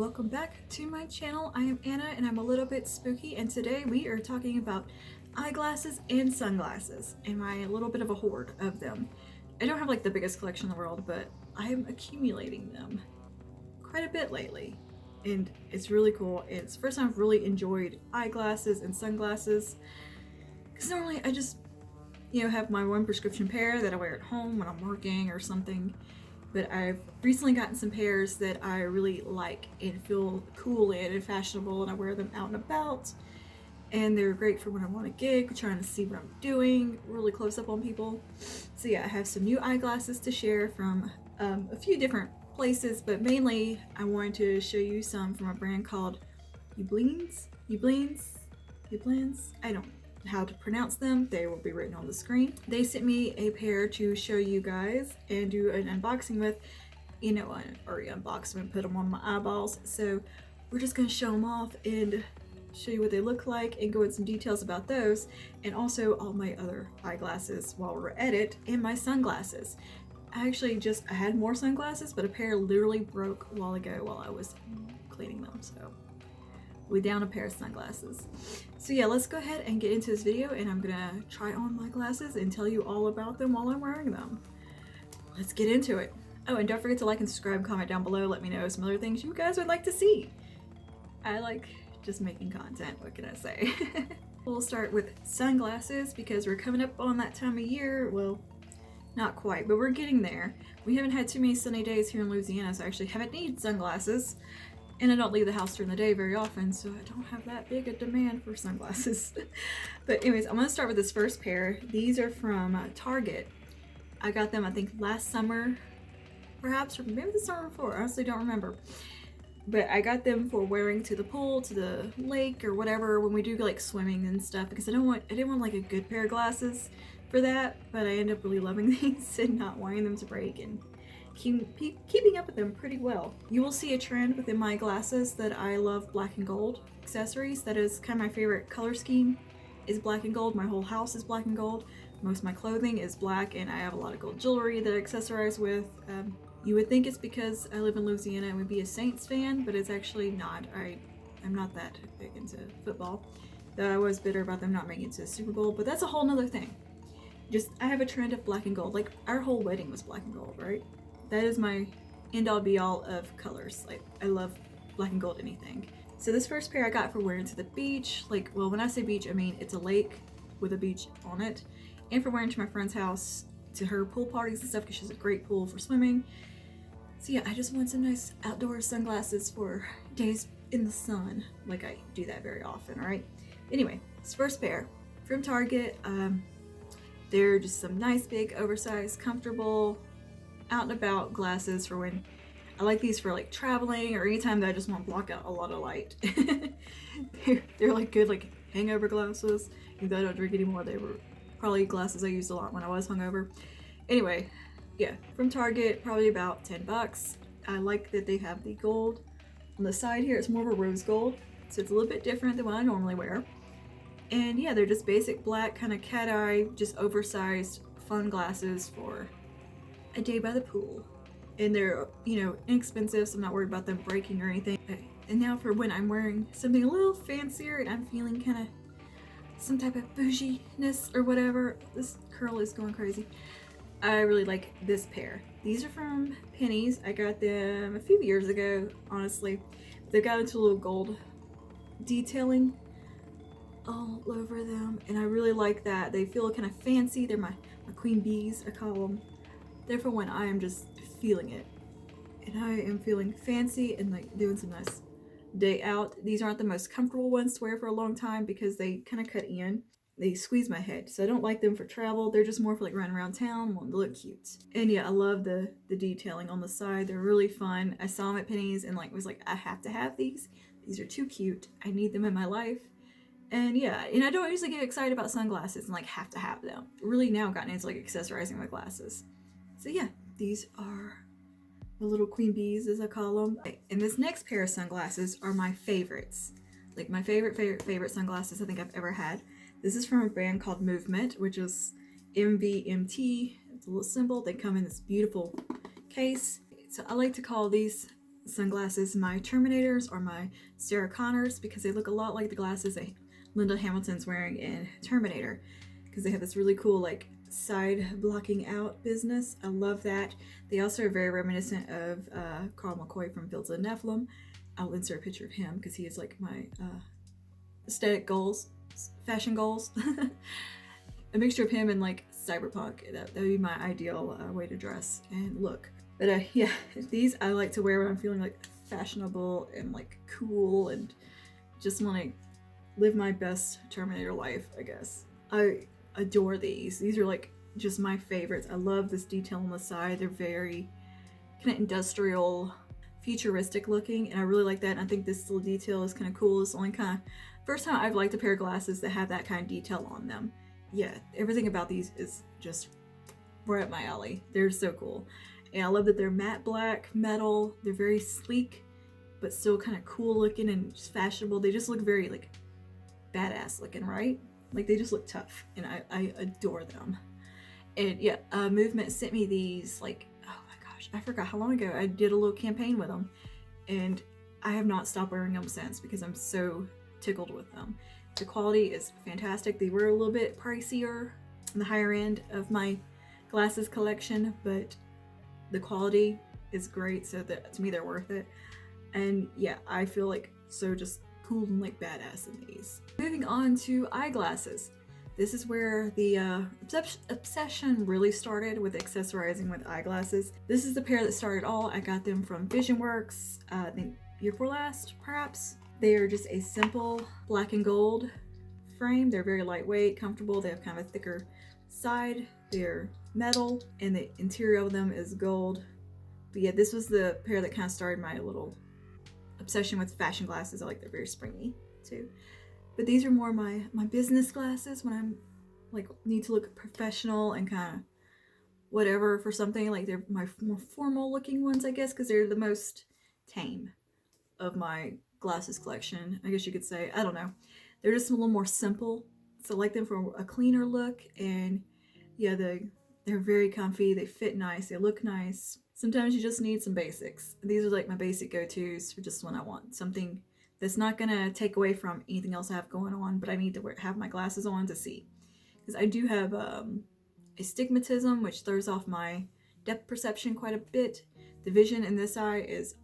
welcome back to my channel. I am Anna and I'm a little bit spooky, and today we are talking about eyeglasses and sunglasses and my little bit of a hoard of them. I don't have like the biggest collection in the world, but I am accumulating them quite a bit lately and it's really cool. It's the first time I've really enjoyed eyeglasses and sunglasses, because normally I just have my one prescription pair that I wear at home when I'm working or something. But I've recently gotten some pairs that I really like and feel cool in and fashionable, and I wear them out and about. And they're great for when I'm on a gig, trying to see what I'm doing, really close up on people. So yeah, I have some new eyeglasses to share from a few different places, but mainly I wanted to show you some from a brand called Ublins? I don't know how to pronounce them. They will be written on the screen. They sent me a pair to show you guys and do an unboxing with. I already unboxed them and put them on my eyeballs, so we're just going to show them off and show you what they look like and go into some details about those, and also all my other eyeglasses while we're at it, and my sunglasses. I had more sunglasses, but a pair literally broke a while ago while I was cleaning them, so we down a pair of sunglasses. So yeah, let's go ahead and get into this video, and I'm gonna try on my glasses and tell you all about them while I'm wearing them. Let's get into it. Oh, and don't forget to like and subscribe, comment down below, let me know some other things you guys would like to see. I like just making content, what can I say? We'll start with sunglasses because we're coming up on that time of year. Well, not quite, but we're getting there. We haven't had too many sunny days here in Louisiana, so I actually haven't needed sunglasses. And I don't leave the house during the day very often, so I don't have that big a demand for sunglasses. But anyways, I'm going to start with this first pair. These are from Target. I got them, I think, last summer, perhaps, or maybe the summer before. I honestly don't remember. But I got them for wearing to the pool, to the lake, or whatever, when we do like swimming and stuff, because I didn't want like a good pair of glasses for that, but I ended up really loving these and not wanting them to break, and keeping up with them pretty well. You will see a trend within my glasses that I love black and gold accessories. That is kind of my favorite color scheme, is black and gold. My whole house is black and gold. Most of my clothing is black, and I have a lot of gold jewelry that I accessorize with. You would think it's because I live in Louisiana and would be a Saints fan, but it's actually not. I'm not that big into football, though I was bitter about them not making it to the Super Bowl, but that's a whole nother thing. I have a trend of black and gold. Like, our whole wedding was black and gold, right? That is my end-all be-all of colors. Like, I love black and gold anything. So this first pair I got for wearing to the beach. Like, well, when I say beach, I mean it's a lake with a beach on it. And for wearing to my friend's house, to her pool parties and stuff, because she has a great pool for swimming. So yeah, I just want some nice outdoor sunglasses for days in the sun. Like, I do that very often, right? Anyway, this first pair from Target. They're just some nice, big, oversized, comfortable, out and about glasses for when I like these for like traveling or anytime that I just want to block out a lot of light. they're like good like hangover glasses. Even though I don't drink anymore, they were probably glasses I used a lot when I was hungover. Anyway, yeah, from Target, probably about 10 bucks. I like that they have the gold on the side here. It's more of a rose gold, so it's a little bit different than what I normally wear. And yeah, they're just basic black, kind of cat eye, just oversized, fun glasses for a day by the pool. And they're, inexpensive, so I'm not worried about them breaking or anything. And now for when I'm wearing something a little fancier and I'm feeling kind of some type of bougie-ness or whatever. This curl is going crazy. I really like this pair. These are from Penny's. I got them a few years ago, honestly. They've got into a little gold detailing all over them, and I really like that. They feel kind of fancy. They're my queen bees, I call them. They're for when I am just feeling it, and I am feeling fancy and like doing some nice day out. These aren't the most comfortable ones to wear for a long time because they kind of cut in. They squeeze my head, so I don't like them for travel. They're just more for like running around town, wanting to look cute. And yeah, I love the detailing on the side. They're really fun. I saw them at Penny's and was like, I have to have these. These are too cute. I need them in my life. And yeah, and I don't usually get excited about sunglasses and like have to have them. Really now gotten into like accessorizing my glasses. So yeah, these are the little queen bees, as I call them. And this next pair of sunglasses are my favorites. Like my favorite sunglasses I think I've ever had. This is from a brand called Movement, which is MVMT. It's a little symbol. They come in this beautiful case. So I like to call these sunglasses, my Terminators or my Sarah Connors, because they look a lot like the glasses that Linda Hamilton's wearing in Terminator, because they have this really cool like side blocking out business. I love that. They also are very reminiscent of Carl McCoy from Fields of Nephilim. I'll insert a picture of him because he is like my aesthetic goals, fashion goals. A mixture of him and like cyberpunk. That would be my ideal way to dress and look. But yeah, these I like to wear when I'm feeling like fashionable and like cool and just want to live my best Terminator life, I guess. I adore these. These are like just my favorites. I love this detail on the side. They're very kind of industrial, futuristic looking, and I really like that. And I think this little detail is kind of cool. It's the only kind of first time I've liked a pair of glasses that have that kind of detail on them. Yeah, everything about these is just right up my alley. They're so cool. And I love that they're matte black, metal. They're very sleek, but still kind of cool looking and just fashionable. They just look very like badass looking, right? Like they just look tough, and I adore them. And yeah, Movement sent me these like, oh my gosh, I forgot how long ago. I did a little campaign with them, and I have not stopped wearing them since because I'm so tickled with them. The quality is fantastic. They were a little bit pricier on the higher end of my glasses collection, but the quality is great, so that to me they're worth it. And yeah, I feel like so just cool and like badass in these. Moving on to eyeglasses. This is where the obsession really started with accessorizing with eyeglasses. This is the pair that started all. I got them from VisionWorks, I think year before last, perhaps. They are just a simple black and gold frame. They're very lightweight, comfortable. They have kind of a thicker side. They're metal, and the interior of them is gold. But yeah, this was the pair that kind of started my little obsession with fashion glasses. I like they're very springy too. But these are more my business glasses when I'm like need to look professional and kind of whatever for something. Like they're my more formal looking ones, I guess, because they're the most tame of my glasses collection, I guess you could say. I don't know. They're just a little more simple. So I like them for a cleaner look, and yeah, they're very comfy. They fit nice. They look nice. Sometimes you just need some basics. These are like my basic go-tos for just when I want something that's not gonna take away from anything else I have going on, but I need to have my glasses on to see. Because I do have astigmatism, which throws off my depth perception quite a bit. The vision in this eye is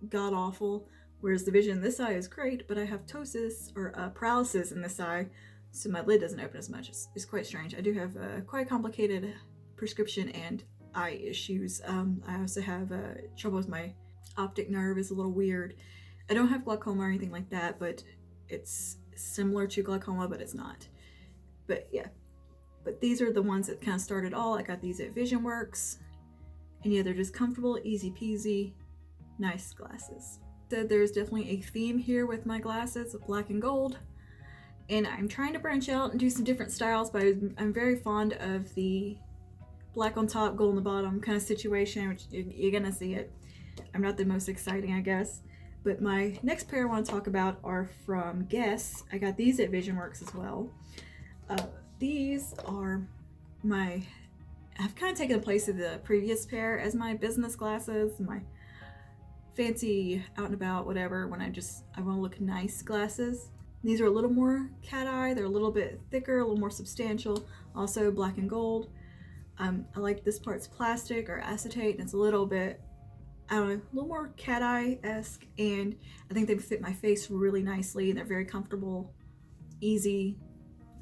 god-awful, whereas the vision in this eye is great, but I have ptosis or paralysis in this eye, so my lid doesn't open as much. It's quite strange. I do have quite complicated prescription and eye issues. I also have trouble with my optic nerve is a little weird. I don't have glaucoma or anything like that, but it's similar to glaucoma, but it's not. But yeah, but these are the ones that kind of started all. I got these at VisionWorks, and yeah, they're just comfortable, easy peasy, nice glasses. So there's definitely a theme here with my glasses of black and gold, and I'm trying to branch out and do some different styles, but I'm very fond of the black on top, gold on the bottom kind of situation, which you're gonna see it. I'm not the most exciting, I guess. But my next pair I want to talk about are from Guess. I got these at VisionWorks as well. These are I've kind of taken the place of the previous pair as my business glasses, my fancy out and about, whatever, when I want to look nice glasses. These are a little more cat eye. They're a little bit thicker, a little more substantial. Also black and gold. I like this part's plastic or acetate, and it's a little bit, I don't know, a little more cat eye-esque, and I think they fit my face really nicely, and they're very comfortable, easy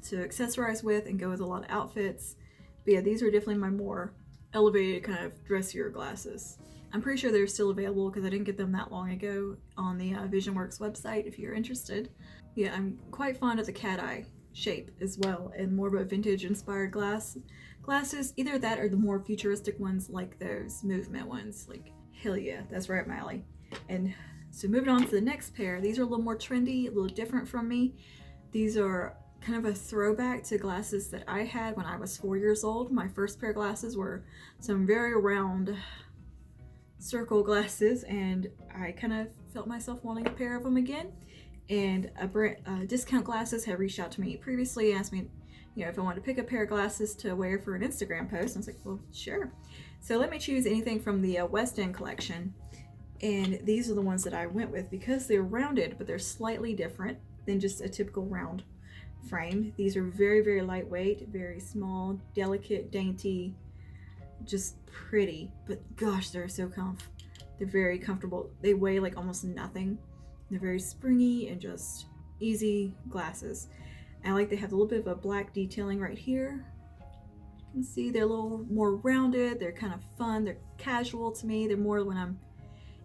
to accessorize with and go with a lot of outfits. But yeah, these are definitely my more elevated kind of dressier glasses. I'm pretty sure they're still available because I didn't get them that long ago on the VisionWorks website if you're interested. Yeah, I'm quite fond of the cat eye shape as well, and more of a vintage inspired glasses, either that or the more futuristic ones like those Movement ones. Like, hell yeah, that's right up my alley. And so moving on to the next pair, these are a little more trendy, a little different from me. These are kind of a throwback to glasses that I had when I was 4 years old. My first pair of glasses were some very round circle glasses, and I kind of felt myself wanting a pair of them again. And Discount Glasses had reached out to me previously, asked me, if I wanted to pick a pair of glasses to wear for an Instagram post. And I was like, well, sure. So let me choose anything from the West End collection. And these are the ones that I went with because they're rounded, but they're slightly different than just a typical round frame. These are very, very lightweight, very small, delicate, dainty, just pretty, but gosh, they're so they're very comfortable. They weigh like almost nothing. They're very springy and just easy glasses. I like they have a little bit of a black detailing right here. You can see they're a little more rounded. They're kind of fun. They're casual to me. They're more when I'm,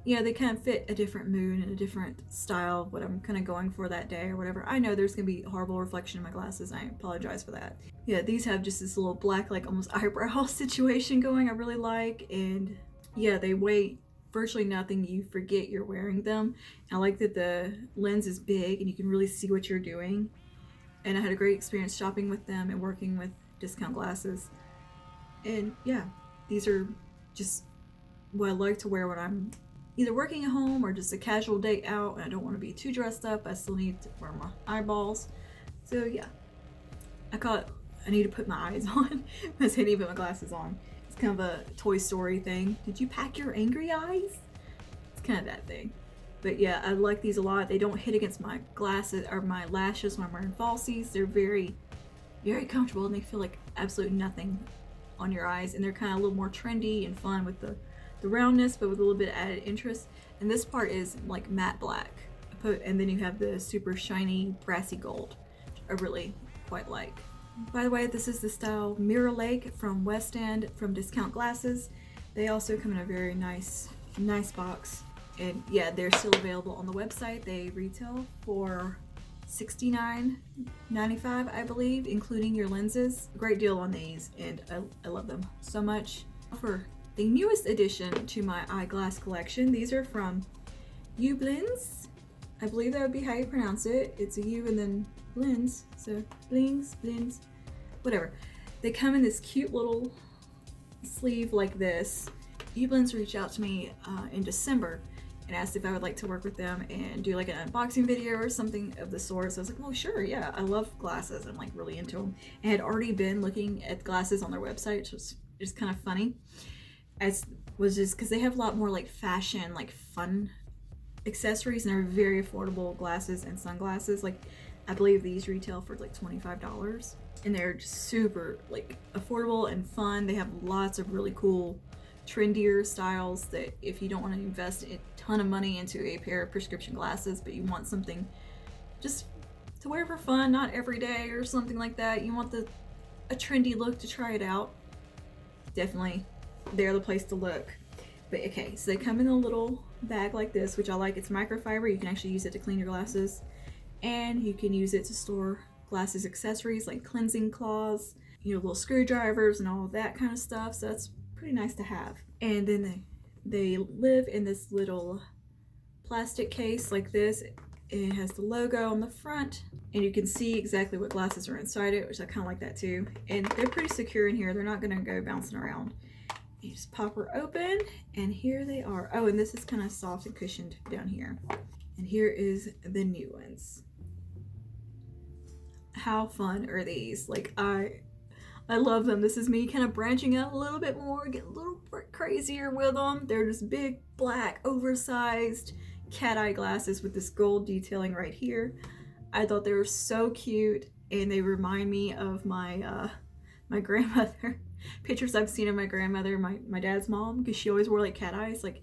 they kind of fit a different mood and a different style of what I'm kind of going for that day or whatever. I know there's gonna be horrible reflection in my glasses. I apologize for that. Yeah, these have just this little black, like almost eyebrow situation going. I really like, and yeah, they weigh virtually nothing. You forget you're wearing them. I like that the lens is big and you can really see what you're doing. And I had a great experience shopping with them and working with discount glasses. And yeah, these are just what I like to wear when I'm either working at home or just a casual day out and I don't want to be too dressed up. I still need to wear my eyeballs. So yeah, I need to put my eyes on because I need to put my glasses on. It's kind of a Toy Story thing. Did you pack your angry eyes? It's kind of that thing. But yeah, I like these a lot. They don't hit against my glasses or my lashes when I'm wearing falsies. They're very, very comfortable and they feel like absolutely nothing on your eyes. And they're kind of a little more trendy and fun with the roundness, but with a little bit of added interest. And this part is like matte black. And then you have the super shiny brassy gold, which I really quite like. By the way, this is the style Mirror Lake from West End from Discount Glasses. They also come in a very nice box. And yeah, they're still available on the website. They retail for $69.95, I believe, including your lenses. Great deal on these, and I love them so much. For the newest addition to my eyeglass collection, these are from Ublins. I believe that would be how you pronounce it. It's a U and then blins, so blins, whatever. They come in this cute little sleeve like this. Ublins reached out to me in December and asked if I would like to work with them and do like an unboxing video or something of the sort. So I was like, oh sure, yeah, I love glasses. I'm like really into them. I had already been looking at glasses on their website, which was just kind of funny. Was just because they have a lot more like fashion, like fun accessories, and they're very affordable glasses and sunglasses. Like I believe these retail for like $25, and they're just super like affordable and fun. They have lots of really cool trendier styles that if you don't want to invest a ton of money into a pair of prescription glasses, but you want something just to wear for fun, not every day or something like that, you want a trendy look to try it out, definitely they're the place to look. But okay, so they come in a little bag like this, which I like. It's microfiber. You can actually use it to clean your glasses, and you can use it to store glasses accessories like cleansing cloths, little screwdrivers and all of that kind of stuff. So that's pretty nice to have. And then they live in this little plastic case like this. It has the logo on the front, and you can see exactly what glasses are inside it, which I kind of like that too. And they're pretty secure in here. They're not going to go bouncing around. You just pop her open, and here they are. Oh, and this is kind of soft and cushioned down here. And here is the new ones. How fun are these? Like I love them. This is me kind of branching out a little bit more, get a little crazier with them. They're just big, black, oversized cat eye glasses with this gold detailing right here. I thought they were so cute, and they remind me of my my grandmother. Pictures I've seen of my grandmother, my dad's mom, because she always wore like cat eyes. Like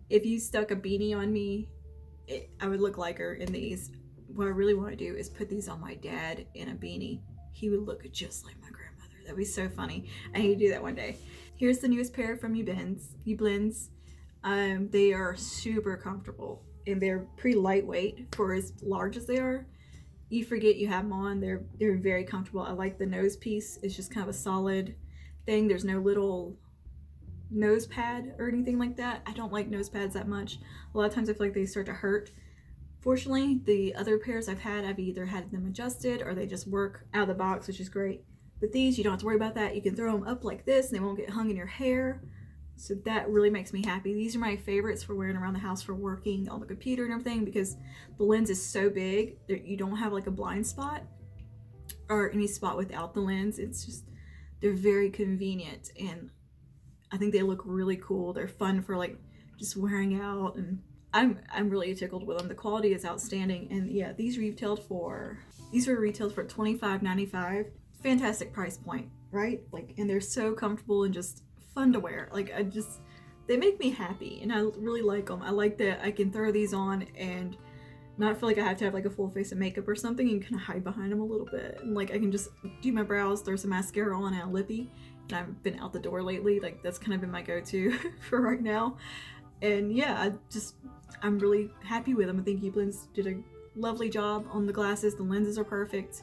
if you stuck a beanie on me, I would look like her in these. What I really want to do is put these on my dad in a beanie. He would look just like my grandmother. That'd be so funny. I need to do that one day. Here's the newest pair from Ublins. They are super comfortable, and they're pretty lightweight for as large as they are. You forget you have them on. They're very comfortable. I like the nose piece. It's just kind of a solid thing. There's no little nose pad or anything like that. I don't like nose pads that much. A lot of times I feel like they start to hurt. Fortunately, the other pairs I've either had them adjusted or they just work out of the box, which is great. But these, you don't have to worry about that. You can throw them up like this and they won't get hung in your hair. So that really makes me happy. These are my favorites for wearing around the house for working on the computer and everything, because the lens is so big that you don't have like a blind spot or any spot without the lens. It's just, they're very convenient, and I think they look really cool. They're fun for like just wearing out, and I'm really tickled with them. The quality is outstanding, and yeah, these were retailed for $25.95. Fantastic price point, right? Like, and they're so comfortable and just fun to wear. Like, they make me happy, and I really like them. I like that I can throw these on and not feel like I have to have like a full face of makeup or something, and kind of hide behind them a little bit. And like I can just do my brows, throw some mascara on and a lippy. And I've been out the door lately. Like that's kind of been my go-to for right now. And yeah, I'm really happy with them. I think Ublins did a lovely job on the glasses. The lenses are perfect.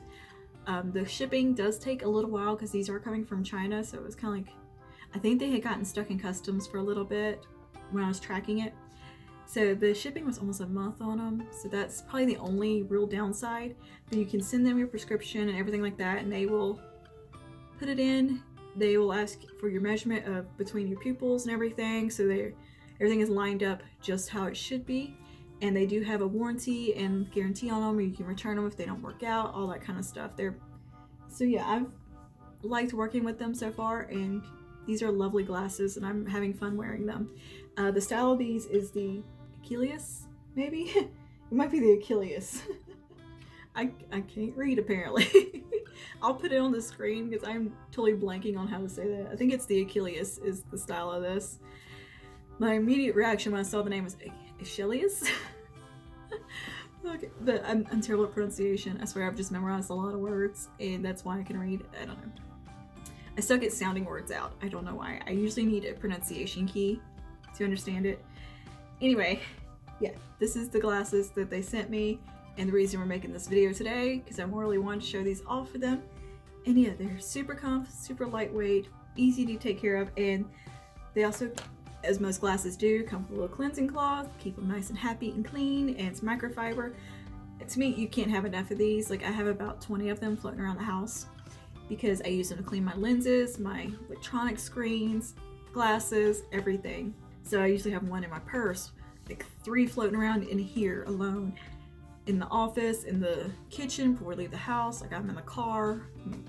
The shipping does take a little while because these are coming from China, so it was kind of like, I think they had gotten stuck in customs for a little bit when I was tracking it. So the shipping was almost a month on them, so that's probably the only real downside. But you can send them your prescription and everything like that, and they will put it in. They will ask for your measurement of between your pupils and everything, so everything is lined up just how it should be. And they do have a warranty and guarantee on them, or you can return them if they don't work out, all that kind of stuff. So yeah, I've liked working with them so far, and these are lovely glasses, and I'm having fun wearing them. The style of these is the Achilles, maybe? It might be the Achilles. I can't read apparently. I'll put it on the screen because I'm totally blanking on how to say that. I think it's the Achilles is the style of this. My immediate reaction when I saw the name was Achilles. Okay, but I'm terrible at pronunciation. I swear I've just memorized a lot of words, and that's why I can read. I don't know. I suck at sounding words out. I don't know why. I usually need a pronunciation key to understand it. Anyway, yeah, this is the glasses that they sent me, and the reason we're making this video today, because I really wanted to show these off for them. And yeah, they're super super lightweight, easy to take care of, and they also, as most glasses do, come with a little cleansing cloth, keep them nice and happy and clean, and it's microfiber. To me, you can't have enough of these. Like I have about 20 of them floating around the house because I use them to clean my lenses, my electronic screens, glasses, everything. So I usually have one in my purse, like 3 floating around in here alone, in the office, in the kitchen before we leave the house, like I'm in the car,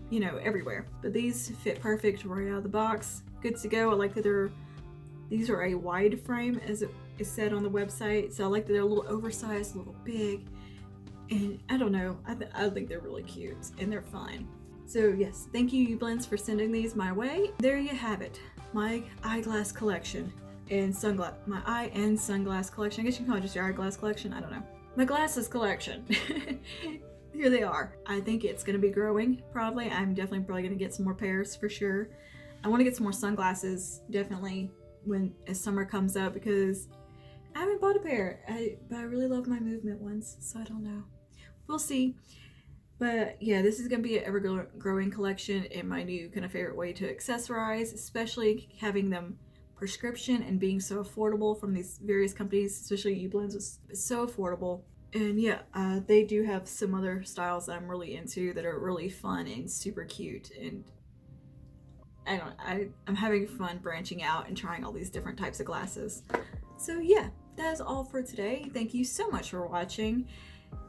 you know, everywhere. But these fit perfect right out of the box, good to go. I like that these are a wide frame, as it is said on the website, so I like that they're a little oversized, a little big, and I don't know, I think they're really cute and they're fun. So yes, thank you Ublins for sending these my way. There you have it, my eyeglass collection and my eye and sunglass collection. I guess you can call it just your eyeglass collection, I don't know. My glasses collection. Here they are. I think it's gonna be growing, probably. I'm definitely probably gonna get some more pairs for sure. I wanna get some more sunglasses, definitely, as summer comes up, because I haven't bought a pair, but I really love my movement ones, so I don't know. We'll see. But yeah, this is gonna be an ever-growing collection and my new kind of favorite way to accessorize, especially having them prescription and being so affordable from these various companies, especially Ublins is so affordable. And yeah, they do have some other styles that I'm really into that are really fun and super cute, and I'm having fun branching out and trying all these different types of glasses. So yeah, that is all for today. Thank you so much for watching,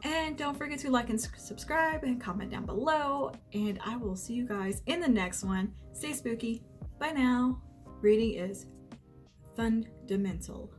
and don't forget to like and subscribe and comment down below, and I will see you guys in the next one. Stay spooky. Bye now. Reading is fundamental.